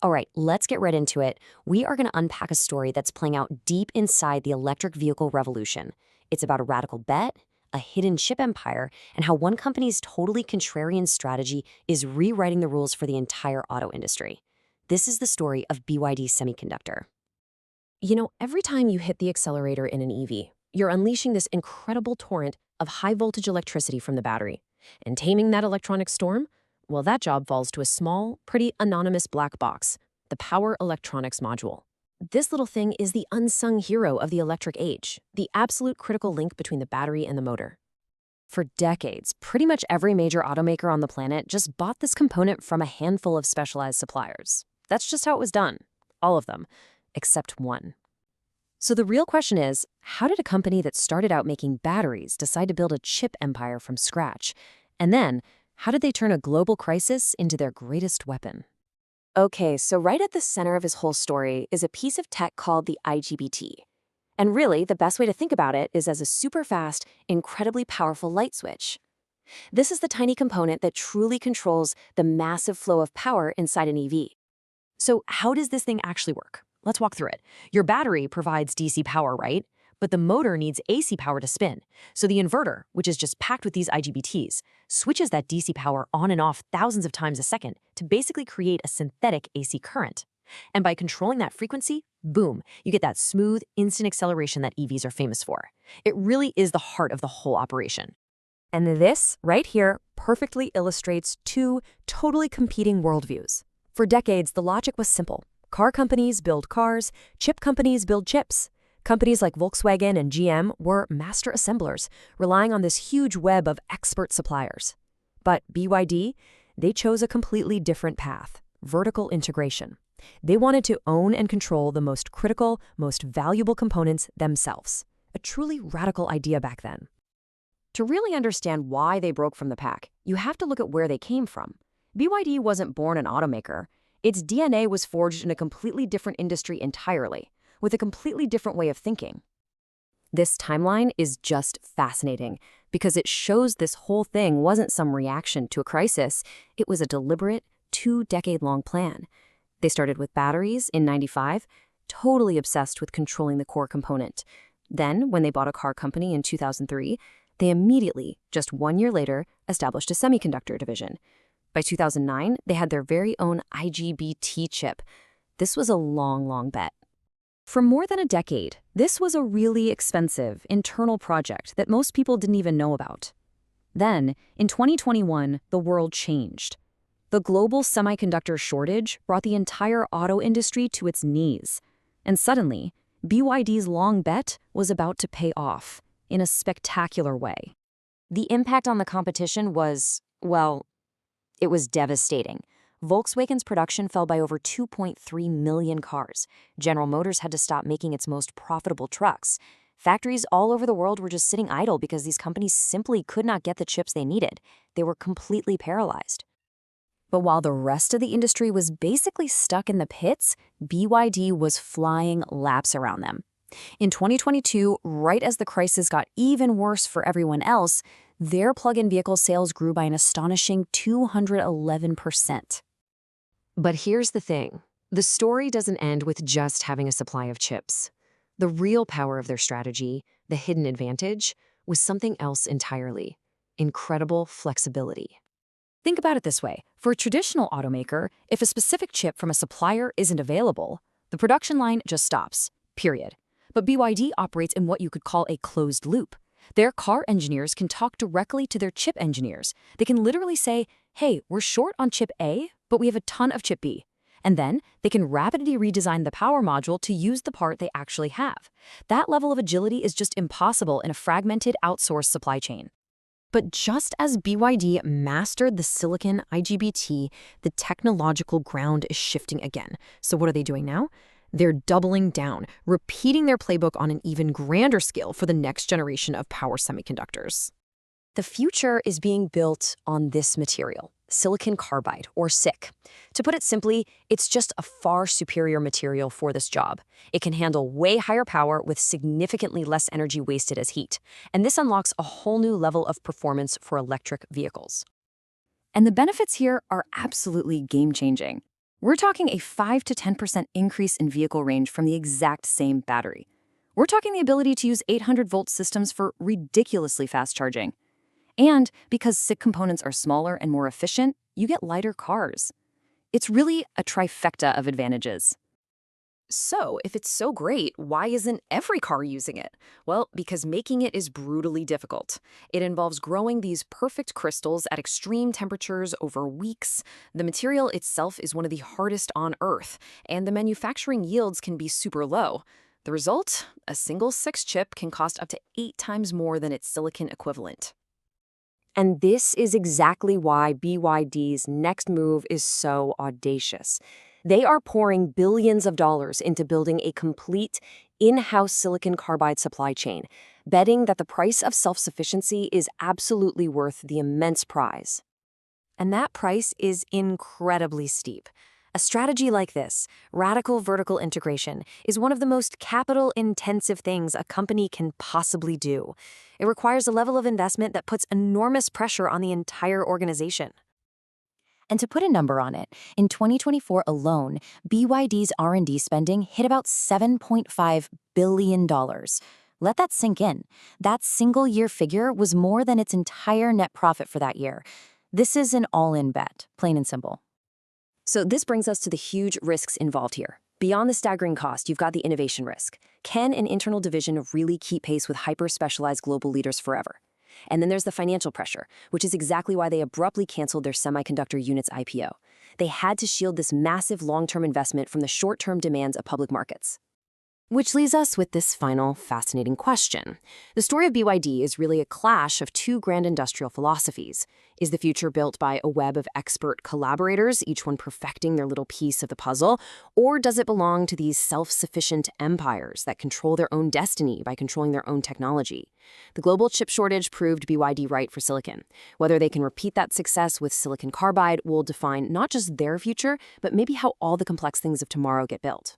All right, let's get right into it. We are going to unpack a story that's playing out deep inside the electric vehicle revolution. It's about a radical bet, a hidden chip empire, and how one company's totally contrarian strategy is rewriting the rules for the entire auto industry. This is the story of BYD Semiconductor. You know, every time you hit the accelerator in an EV, you're unleashing this incredible torrent of high-voltage electricity from the battery. And taming that electronic storm? Well, that job falls to a small, pretty anonymous black box, the power electronics module. This little thing is the unsung hero of the electric age, the absolute critical link between the battery and the motor. For decades, pretty much every major automaker on the planet just bought this component from a handful of specialized suppliers. That's just how it was done. All of them, except one. So the real question is, how did a company that started out making batteries decide to build a chip empire from scratch? And then, how did they turn a global crisis into their greatest weapon? Okay, so right at the center of his whole story is a piece of tech called the IGBT. And really, the best way to think about it is as a super fast, incredibly powerful light switch. This is the tiny component that truly controls the massive flow of power inside an EV. So how does this thing actually work? Let's walk through it. Your battery provides DC power, right? But the motor needs AC power to spin. So the inverter, which is just packed with these IGBTs, switches that DC power on and off thousands of times a second to basically create a synthetic AC current. And by controlling that frequency, boom, you get that smooth, instant acceleration that EVs are famous for. It really is the heart of the whole operation. And this, right here, perfectly illustrates two totally competing worldviews. For decades, the logic was simple. Car companies build cars, chip companies build chips. Companies like Volkswagen and GM were master assemblers, relying on this huge web of expert suppliers. But BYD, they chose a completely different path: vertical integration. They wanted to own and control the most critical, most valuable components themselves. A truly radical idea back then. To really understand why they broke from the pack, you have to look at where they came from. BYD wasn't born an automaker. Its DNA was forged in a completely different industry entirely, with a completely different way of thinking. This timeline is just fascinating because it shows this whole thing wasn't some reaction to a crisis. It was a deliberate, 2-decade-long plan. They started with batteries in '95, totally obsessed with controlling the core component. Then, when they bought a car company in 2003, they immediately, just 1 year later, established a semiconductor division. By 2009, they had their very own IGBT chip. This was a long bet. For more than a decade, this was a really expensive internal project that most people didn't even know about. Then, in 2021, the world changed. The global semiconductor shortage brought the entire auto industry to its knees. And suddenly, BYD's long bet was about to pay off in a spectacular way. The impact on the competition was, well, it was devastating. Volkswagen's production fell by over 2.3 million cars. General Motors had to stop making its most profitable trucks. Factories all over the world were just sitting idle because these companies simply could not get the chips they needed. They were completely paralyzed. But while the rest of the industry was basically stuck in the pits, BYD was flying laps around them. In 2022, right as the crisis got even worse for everyone else, their plug-in vehicle sales grew by an astonishing 211%. But here's the thing. The story doesn't end with just having a supply of chips. The real power of their strategy, the hidden advantage, was something else entirely: incredible flexibility. Think about it this way. For a traditional automaker, if a specific chip from a supplier isn't available, the production line just stops, period. But BYD operates in what you could call a closed loop. Their car engineers can talk directly to their chip engineers. They can literally say, hey, we're short on chip A, but we have a ton of chip B. And then they can rapidly redesign the power module to use the part they actually have. That level of agility is just impossible in a fragmented, outsourced supply chain. But just as BYD mastered the silicon IGBT, the technological ground is shifting again. So what are they doing now? They're doubling down, repeating their playbook on an even grander scale for the next generation of power semiconductors. The future is being built on this material, silicon carbide, or SiC. To put it simply, it's just a far superior material for this job. It can handle way higher power with significantly less energy wasted as heat, and this unlocks a whole new level of performance for electric vehicles. And the benefits here are absolutely game-changing. We're talking a 5 to 10% increase in vehicle range from the exact same battery. We're talking the ability to use 800-volt systems for ridiculously fast charging. And because SiC components are smaller and more efficient, you get lighter cars. It's really a trifecta of advantages. So, if it's so great, why isn't every car using it? Well, because making it is brutally difficult. It involves growing these perfect crystals at extreme temperatures over weeks. The material itself is one of the hardest on Earth, and the manufacturing yields can be super low. The result? A single 6 chip can cost up to 8 times more than its silicon equivalent. And this is exactly why BYD's next move is so audacious. They are pouring billions of dollars into building a complete in-house silicon carbide supply chain, betting that the price of self-sufficiency is absolutely worth the immense prize. And that price is incredibly steep. A strategy like this, radical vertical integration, is one of the most capital-intensive things a company can possibly do. It requires a level of investment that puts enormous pressure on the entire organization. And to put a number on it, in 2024 alone, BYD's R&D spending hit about $7.5 billion. Let that sink in. That single-year figure was more than its entire net profit for that year. This is an all-in bet, plain and simple. So this brings us to the huge risks involved here. Beyond the staggering cost, you've got the innovation risk. Can an internal division really keep pace with hyper-specialized global leaders forever? And then there's the financial pressure, which is exactly why they abruptly canceled their semiconductor unit's IPO. They had to shield this massive long-term investment from the short-term demands of public markets. Which leaves us with this final fascinating question. The story of BYD is really a clash of two grand industrial philosophies. Is the future built by a web of expert collaborators, each one perfecting their little piece of the puzzle, or does it belong to these self-sufficient empires that control their own destiny by controlling their own technology? The global chip shortage proved BYD right for silicon. Whether they can repeat that success with silicon carbide will define not just their future, but maybe how all the complex things of tomorrow get built.